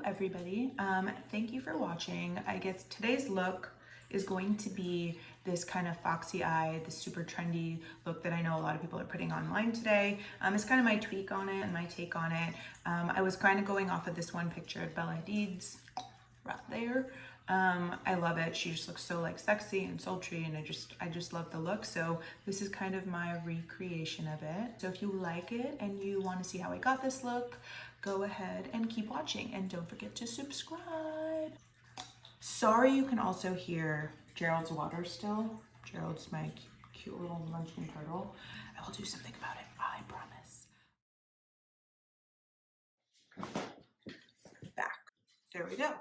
everybody. Thank you for watching. I guess today's look is going to be this kind of foxy eye, the super trendy look that I know a lot of people are putting online today. It's kind of my tweak on it and my take on it. I was kind of going off of this one picture of Bella Hadid's right there. I love it. She just looks so like sexy and sultry, and I just love the look. So this is kind of my recreation of it. So if you like it and you want to see how I got this look, go ahead and keep watching, and don't forget to subscribe. Sorry, you can also hear Gerald's water still. Gerald's my cute little munchkin turtle. I will do something about it, I promise. Back. There we go.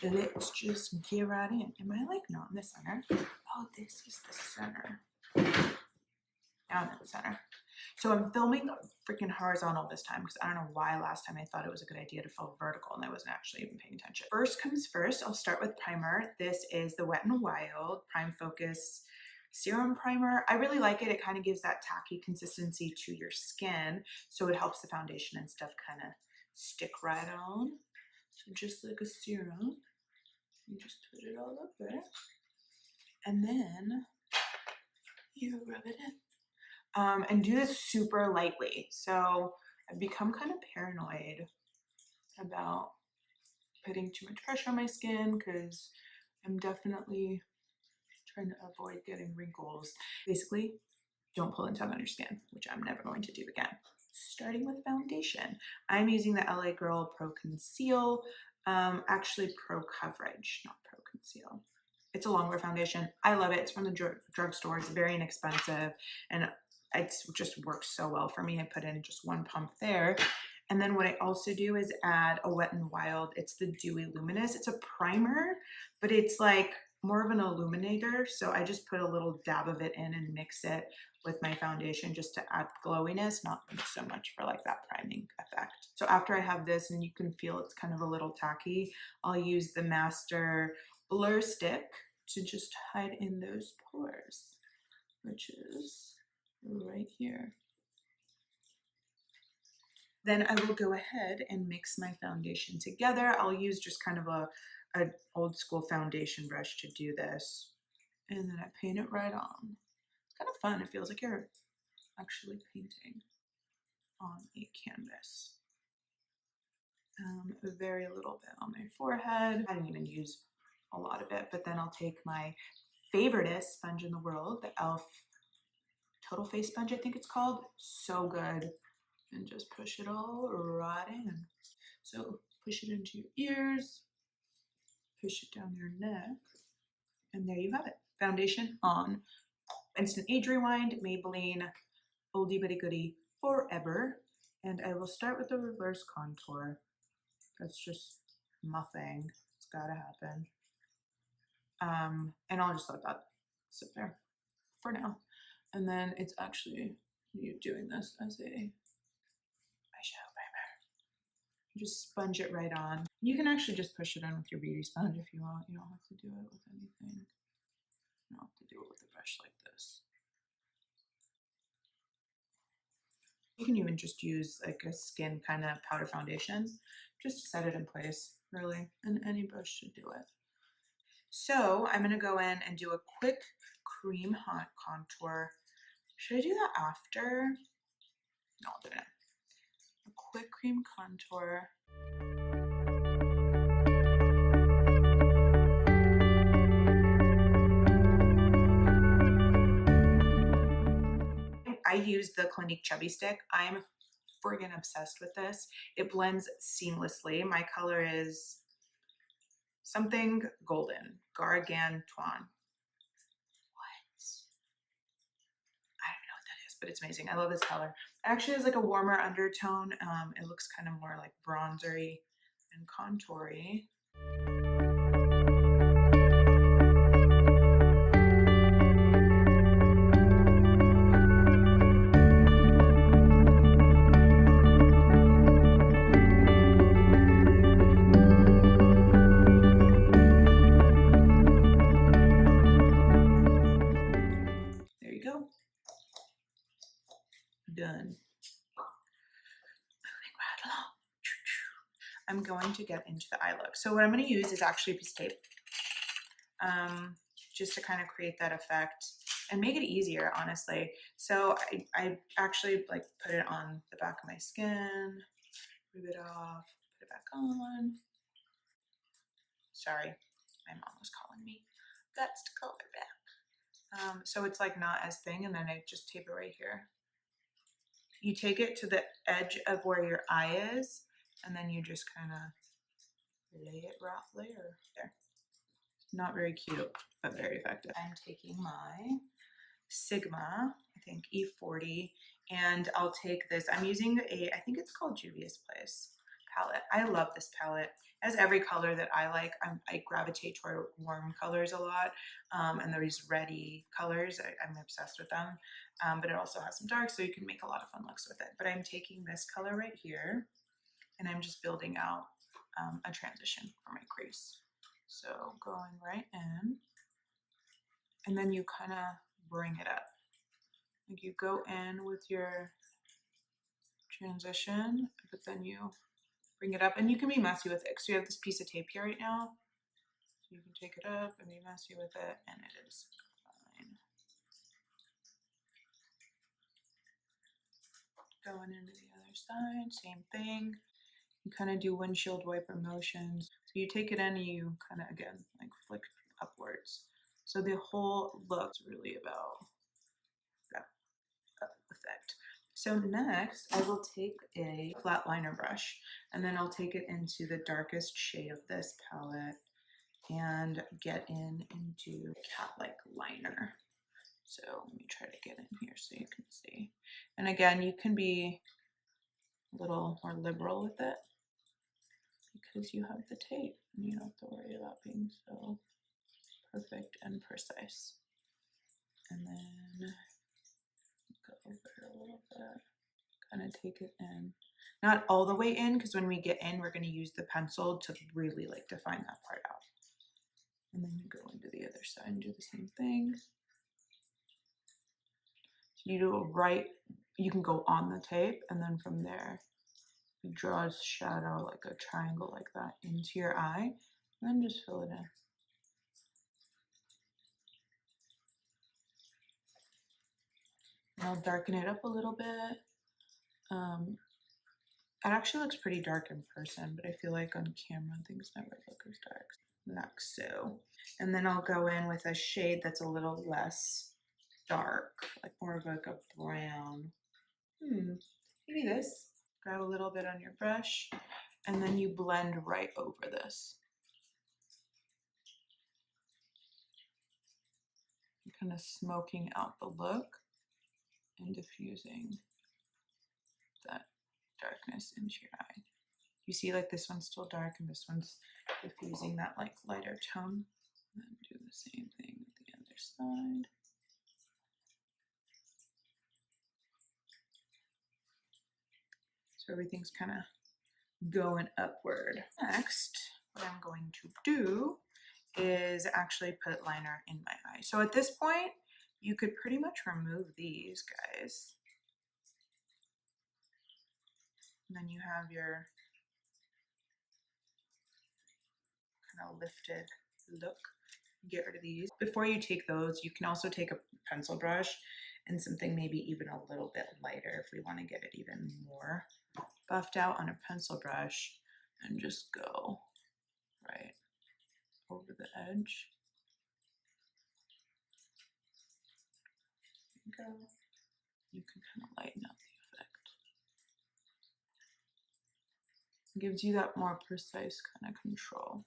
Let's just get right in. Am I like not in the center? Oh, this is the center. Now I'm in the center. So I'm filming freaking horizontal this time because I don't know why last time I thought it was a good idea to film vertical and I wasn't actually even paying attention. First comes first, I'll start with primer. This is the Wet n Wild Prime Focus Serum Primer. I really like it. It kind of gives that tacky consistency to your skin, so it helps the foundation and stuff kind of stick right on. So just like a serum, you just put it all up there, and then you rub it in. And do this super lightly. So I've become kind of paranoid about putting too much pressure on my skin because I'm definitely trying to avoid getting wrinkles. Basically, don't pull and tug on your skin, which I'm never going to do again. Starting with foundation, I'm using the LA Girl Pro Conceal, actually Pro Coverage, not Pro Conceal. It's a longwear foundation. I love it. It's from the drugstore. It's very inexpensive, and it just works so well for me. I put in just one pump there. And then what I also do is add a Wet n Wild. It's the Dewy Luminous. It's a primer, but it's like more of an illuminator. So I just put a little dab of it in and mix it with my foundation just to add glowiness, not so much for like that priming effect. So after I have this, and you can feel it's kind of a little tacky, I'll use the Master Blur Stick to just hide in those pores, which is right here. Then I will go ahead and mix my foundation together. I'll use just kind of an old school foundation brush to do this. And then I paint it right on. It's kind of fun. It feels like you're actually painting on a canvas. A very little bit on my forehead. I didn't even use a lot of it, but then I'll take my favoriteest sponge in the world, the e.l.f. Total Face Sponge, I think it's called. So good. And just push it all right in. So push it into your ears, push it down your neck, and there you have it. Foundation on. Instant Age Rewind, Maybelline, oldie but a goodie forever. And I will start with the reverse contour. That's just my thing. It's gotta happen. And I'll just let that sit there for now. And then it's actually you doing this as a eyeshadow primer. Just sponge it right on. You can actually just push it in with your beauty sponge if you want. You don't have to do it with anything. You don't have to do it with a brush like this. You can even just use like a skin kind of powder foundation just to set it in place, really, and any brush should do it. So I'm gonna go in and do a quick cream hot contour. Should I do that after? No, I'll do it now. A quick cream contour. I use the Clinique Chubby Stick. I'm friggin' obsessed with this. It blends seamlessly. My color is something golden, gargantuan. What? I don't know what that is, but it's amazing. I love this color. It actually has like a warmer undertone. It looks kind of more like bronzery and contoury. Done. Moving right along. I'm going to get into the eye look. So what I'm going to use is actually a piece of tape, just to kind of create that effect and make it easier, honestly. So I actually like put it on the back of my skin, rip it off, put it back on. Sorry, my mom was calling me. That's the color back. So it's like not as thin, and then I just tape it right here. You take it to the edge of where your eye is, and then you just kind of lay it roughly or there. Not very cute, but very effective. I'm taking my Sigma, I think E40, and I'll take this. I'm using I think it's called Juvia's Place palette. I love this palette. It has every color that I like. I gravitate toward warm colors a lot, and these reddy colors, I'm obsessed with them. But it also has some dark, so you can make a lot of fun looks with it. But I'm taking this color right here, and I'm just building out a transition for my crease. So going right in, and then you kind of bring it up. Like you go in with your transition, but then you bring it up, and you can be messy with it. So you have this piece of tape here right now. So you can take it up and be messy with it, and it is fine. Going into the other side, same thing. You kind of do windshield wiper motions. So you take it in and you kind of, again, like flick upwards. So the whole look's really about that effect. So next, I will take a flat liner brush, and then I'll take it into the darkest shade of this palette and get into cat-like liner. So let me try to get in here so you can see. And again, you can be a little more liberal with it because you have the tape and you don't have to worry about being so perfect and precise. And then go over it a little bit, kind of take it in. Not all the way in, because when we get in, we're going to use the pencil to really like define that part out. And then you go into the other side and do the same thing. So you do it right, you can go on the tape, and then from there, you draw a shadow, like a triangle like that, into your eye, and then just fill it in. And I'll darken it up a little bit. It actually looks pretty dark in person, but I feel like on camera things never look as dark. Like so. And then I'll go in with a shade that's a little less dark, like more of like a brown. Maybe this. Grab a little bit on your brush, and then you blend right over this. You're kind of smoking out the look and diffusing that darkness into your eye. You see like this one's still dark and this one's diffusing that like lighter tone. And then do the same thing with the other side. So everything's kind of going upward. Next, what I'm going to do is actually put liner in my eye. So at this point, you could pretty much remove these guys. And then you have your kind of lifted look. Get rid of these. Before you take those, you can also take a pencil brush and something maybe even a little bit lighter if we want to get it even more buffed out on a pencil brush, and just go right over the edge. There you go. You can kind of lighten up the effect. It gives you that more precise kind of control.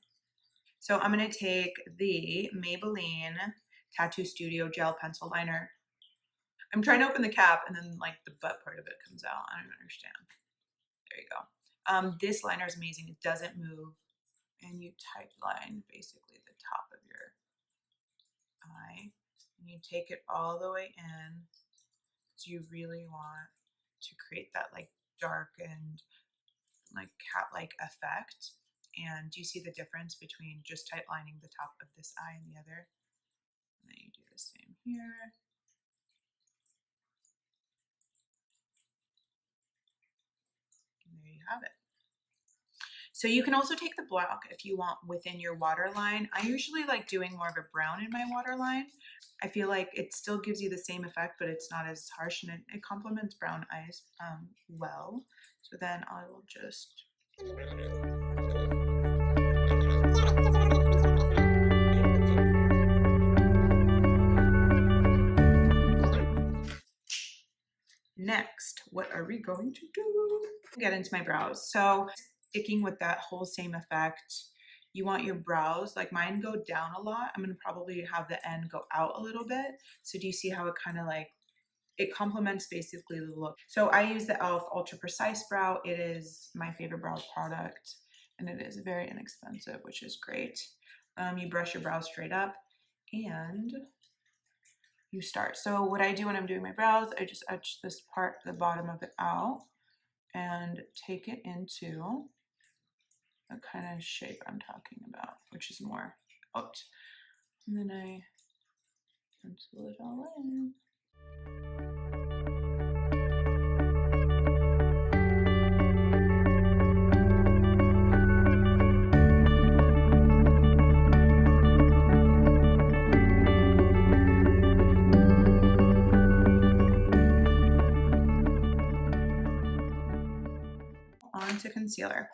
So I'm going to take the Maybelline Tattoo Studio Gel Pencil Liner. I'm trying to open the cap and then like the butt part of it comes out. I don't understand. There you go. This liner is amazing. It doesn't move, and you tight line basically the top of your eye, and you take it all the way in because you really want to create that like darkened, like cat-like effect. And do you see the difference between just tight lining the top of this eye and the other? And then you do the same here. And there you have it. So you can also take the black if you want within your waterline. I usually like doing more of a brown in my waterline. I feel like it still gives you the same effect, but it's not as harsh, and it complements brown eyes well. So then I will just... Next, what are we going to do? Get into my brows. So sticking with that whole same effect, you want your brows, like mine go down a lot. I'm gonna probably have the end go out a little bit. So do you see how it kind of like, it complements basically the look. So I use the e.l.f. Ultra Precise Brow. It is my favorite brow product, and it is very inexpensive, which is great. You brush your brows straight up and you start. So what I do when I'm doing my brows, I just etch this part, the bottom of it out, and take it into the kind of shape I'm talking about, which is more out. And then I pencil it all in. On to concealer.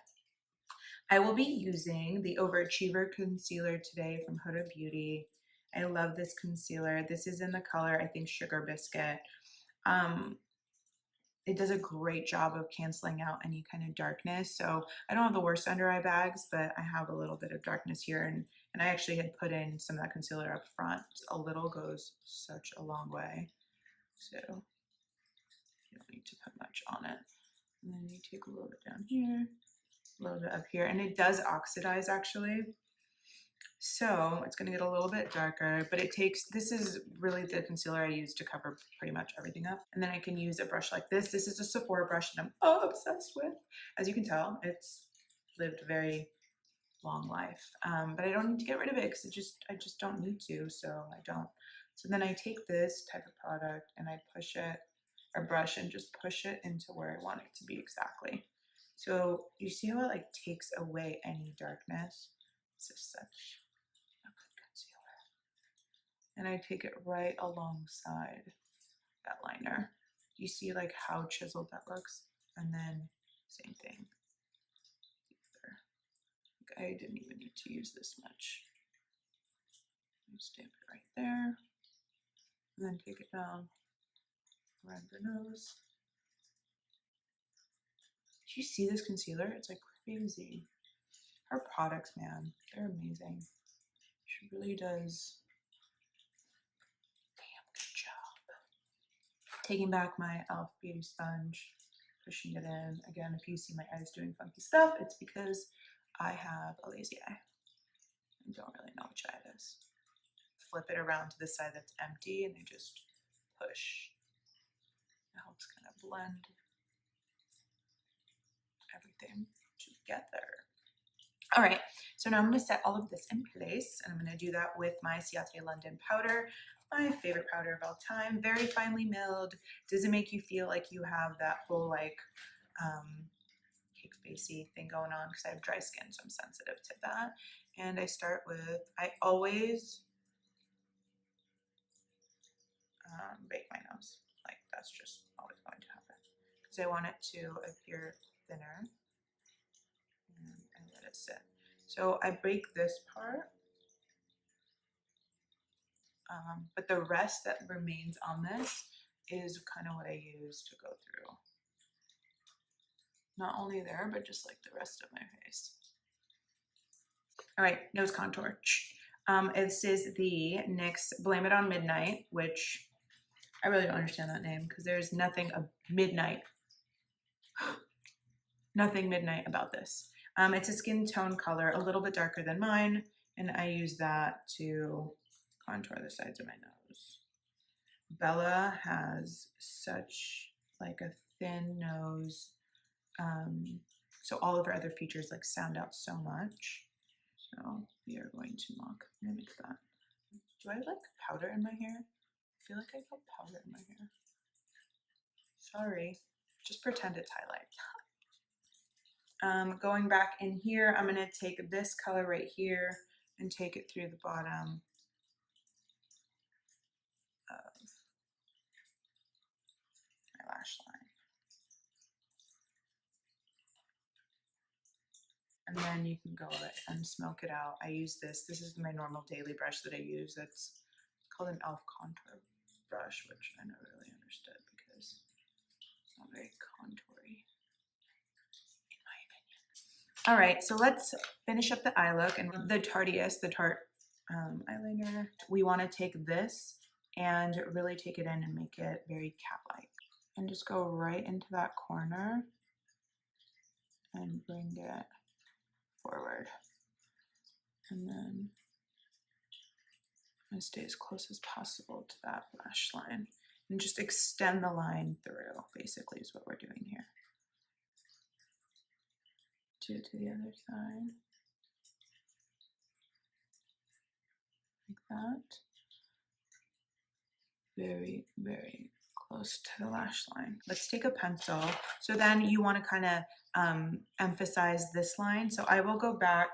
I will be using the Overachiever concealer today from Huda Beauty. I love this concealer. This is in the color, I think, Sugar Biscuit. It does a great job of canceling out any kind of darkness. So I don't have the worst under eye bags, but I have a little bit of darkness here. And I actually had put in some of that concealer up front. A little goes such a long way. So you don't need to put much on it. And then you take a little bit down here, a little bit up here, and it does oxidize actually. So it's gonna get a little bit darker, but it takes, this is really the concealer I use to cover pretty much everything up. And then I can use a brush like this. This is a Sephora brush that I'm obsessed with. As you can tell, it's lived a very long life, but I don't need to get rid of it because I just don't need to, so I don't. So then I take this type of product and I push it, or brush, and just push it into where I want it to be exactly. So you see how it like takes away any darkness? This is such a good concealer. And I take it right alongside that liner. You see like how chiseled that looks? And then same thing. I didn't even need to use this much. Stamp it right there. And then take it down around the nose. Do you see this concealer? It's like crazy. Her products, man, they're amazing. She really does a damn good job. Taking back my e.l.f. Beauty Sponge, pushing it in. Again, if you see my eyes doing funky stuff, it's because I have a lazy eye. I don't really know which eye it is. Flip it around to the side that's empty and I just push. It helps kind of blend everything together. All right, so now I'm gonna set all of this in place, and I'm gonna do that with my Ciate London powder, my favorite powder of all time, very finely milled. Doesn't make you feel like you have that whole like cake facey thing going on because I have dry skin, so I'm sensitive to that. And I start with, I always bake my nose. Like that's just always going to happen because I want it to appear thinner, and let it sit. So I bake this part, but the rest that remains on this is kind of what I use to go through. Not only there, but just like the rest of my face. All right, nose contour. This is the NYX Blame It on Midnight, which I really don't understand that name because there's nothing midnight about this. It's a skin tone color, a little bit darker than mine, and I use that to contour the sides of my nose. Bella has such like a thin nose, so all of her other features like stand out so much. So we are going to mimic that. Do I have like powder in my hair? I feel like I got powder in my hair. Sorry, just pretend it's highlight. Going back in here, I'm gonna take this color right here and take it through the bottom of my lash line. And then you can go and smoke it out. I use this. This is my normal daily brush that I use. That's called an e.l.f. contour brush, which I never really understood because it's not very contoury, in my opinion. All right, so let's finish up the eye look. And the Tarte eyeliner, we want to take this and really take it in and make it very cat-like. And just go right into that corner and bring it forward. And then I'm gonna stay as close as possible to that lash line and just extend the line through, basically is what we're doing here. Do it to the other side. Like that. Very, very close to the lash line. Let's take a pencil. So then you want to kind of emphasize this line. So I will go back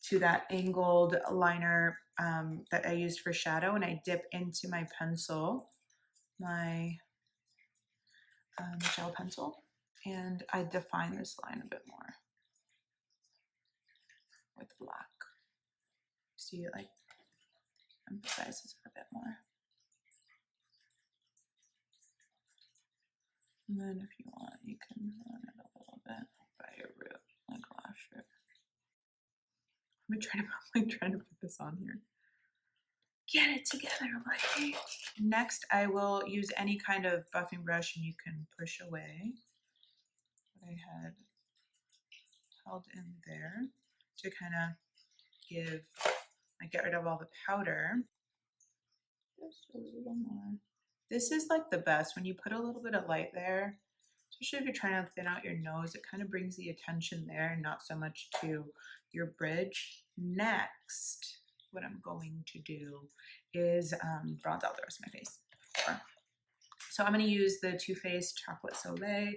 to that angled liner that I used for shadow, and I dip into my pencil, my gel pencil, and I define this line a bit more with black. See, it like emphasizes it a bit more. And then if you want, you can run it a little bit by your root, like lash root. I'm trying to put this on here. Get it together, like. Next, I will use any kind of buffing brush, and you can push away what I had held in there to kind of get rid of all the powder. Just a little more. This is like the best when you put a little bit of light there, especially if you're trying to thin out your nose. It kind of brings the attention there and not so much to your bridge. Next, what I'm going to do is bronze out the rest of my face. So I'm going to use the Too Faced Chocolate Soleil,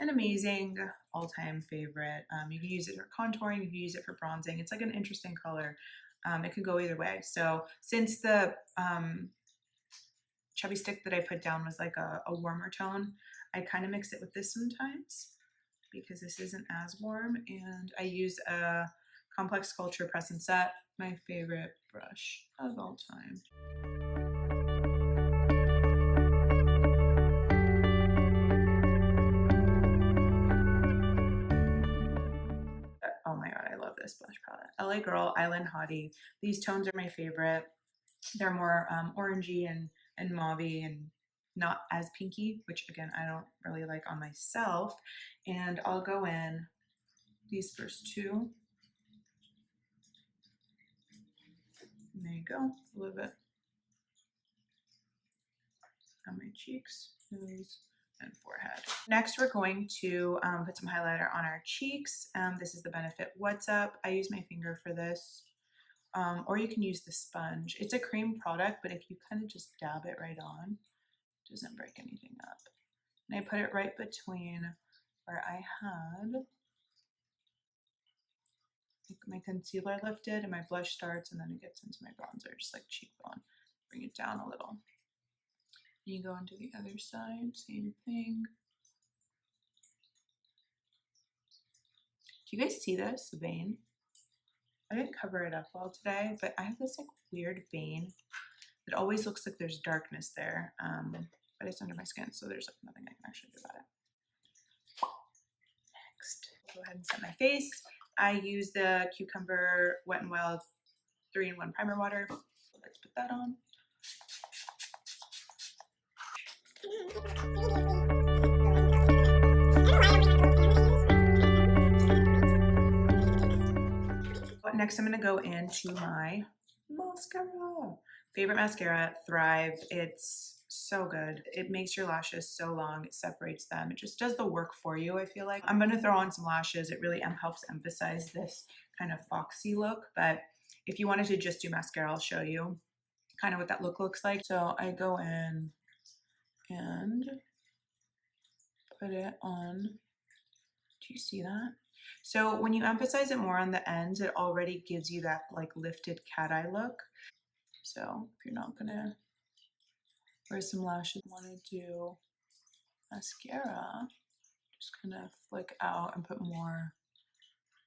an amazing all-time favorite. You can use it for contouring, you can use it for bronzing. It's like an interesting color. It can go either way. So since the chubby stick that I put down was like a warmer tone, I kind of mix it with this sometimes because this isn't as warm, and I use a Complex Sculpture Press and Set, my favorite brush of all time. Oh my god, I love this blush palette. LA Girl, Island Hottie. These tones are my favorite. They're more orangey and mauvey and not as pinky, which again, I don't really like on myself. And I'll go in these first two. And there you go, a little bit on my cheeks, nose, and forehead. Next, we're going to put some highlighter on our cheeks. This is the Benefit What's Up. I use my finger for this. Or you can use the sponge. It's a cream product, but if you kind of just dab it right on, it doesn't break anything up. And I put it right between where I had my concealer lifted and my blush starts, and then it gets into my bronzer, just like cheekbone. Bring it down a little. And you go into the other side, same thing. Do you guys see this vein? I didn't cover it up well today, but I have this like weird vein. It always looks like there's darkness there, but it's under my skin, so there's like nothing I can actually do about it. Next, go ahead and set my face. I use the Cucumber Wet n Wild 3-in-1 primer water. So let's put that on. Next, I'm going to go into my mascara. Favorite mascara, Thrive. It's so good. It makes your lashes so long. It separates them. It just does the work for you, I feel like. I'm going to throw on some lashes. It really helps emphasize this kind of foxy look. But if you wanted to just do mascara, I'll show you kind of what that look looks like. So I go in and put it on. Do you see that? So when you emphasize it more on the ends, it already gives you that like lifted cat eye look. So if you're not gonna wear some lashes, want to do mascara, just kind of flick out and put more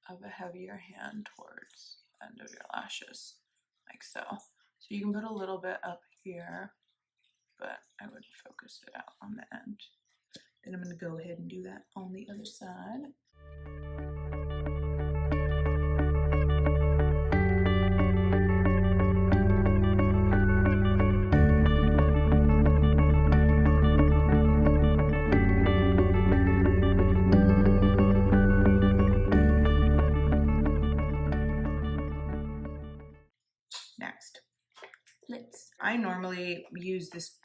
of a heavier hand towards the end of your lashes, like so. So you can put a little bit up here, but I would focus it out on the end. Then I'm going to go ahead and do that on the other side. Next, lips. I normally use this,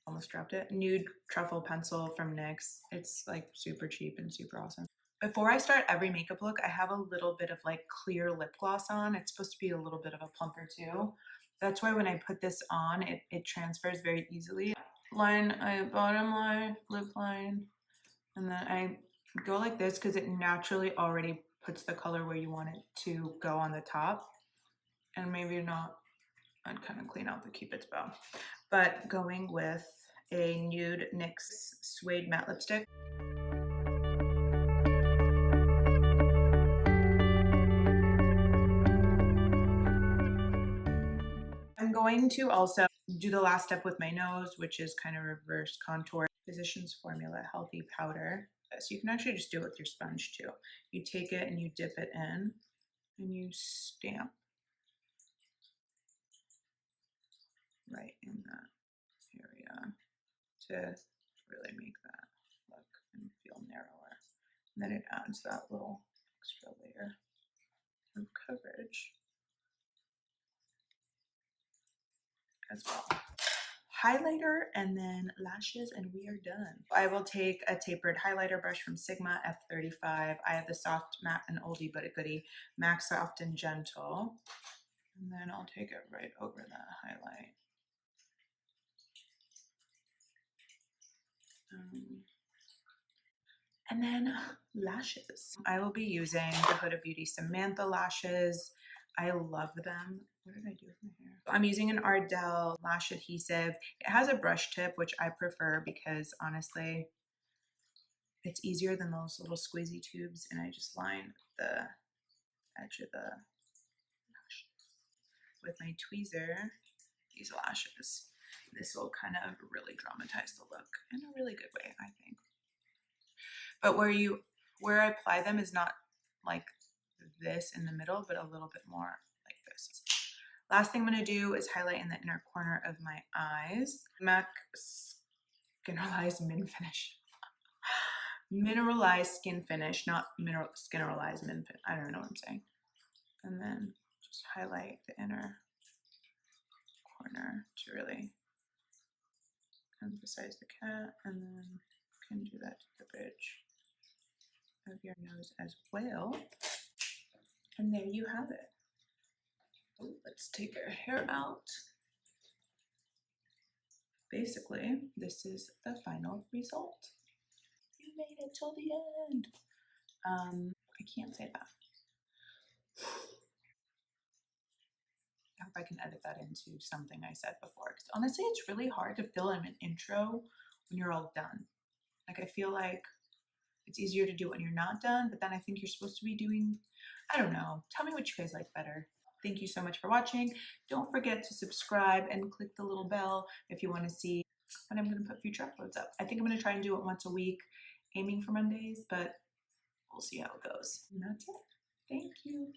almost dropped it, nude truffle pencil from NYX. It's like super cheap and super awesome. Before I start every makeup look, I have a little bit of like clear lip gloss on. It's supposed to be a little bit of a plumper too. That's why when I put this on, it transfers very easily. Bottom line, lip line, and then I go like this because it naturally already puts the color where you want it to go on the top. And maybe not, I'd kind of clean out the Cupid's bow. But going with a nude NYX Suede Matte Lipstick. I'm going to also do the last step with my nose, which is kind of reverse contour. Physicians Formula Healthy Powder. So you can actually just do it with your sponge too. You take it and you dip it in and you stamp right in that area to really make that look and feel narrower. And then it adds that little extra layer of coverage as well. Highlighter and then lashes, and we are done. I will take a tapered highlighter brush from Sigma F35. I have the Soft Matte and Oldie But a Goodie Max Soft and Gentle. And then I'll take it right over that highlight. And then lashes. I will be using the Huda Beauty Samantha lashes. I love them. What did I do with my hair? I'm using an Ardell lash adhesive. It has a brush tip, which I prefer because honestly, it's easier than those little squeezy tubes. And I just line the edge of the lash with my tweezer, these lashes. This will kind of really dramatize the look in a really good way, I think. But where I apply them is not like this in the middle, but a little bit more like this. Last thing I'm going to do is highlight in the inner corner of my eyes. MAC Mineralized Min Finish. Mineralized Skin Finish, not Mineralized Min Finish. I don't know what I'm saying. And then just highlight the inner corner to really emphasize the cat, and then you can do that to the bridge of your nose as well. And there you have it. Oh, let's take our hair out. Basically, this is the final result. You made it till the end. I can't say that. I hope I can edit that into something I said before. Because honestly, it's really hard to fill in an intro when you're all done. Like I feel like it's easier to do when you're not done, but then I think you're supposed to be doing, I don't know. Tell me what you guys like better. Thank you so much for watching. Don't forget to subscribe and click the little bell if you want to see when I'm going to put future uploads up. I think I'm going to try and do it once a week, aiming for Mondays, but we'll see how it goes. And that's it. Thank you.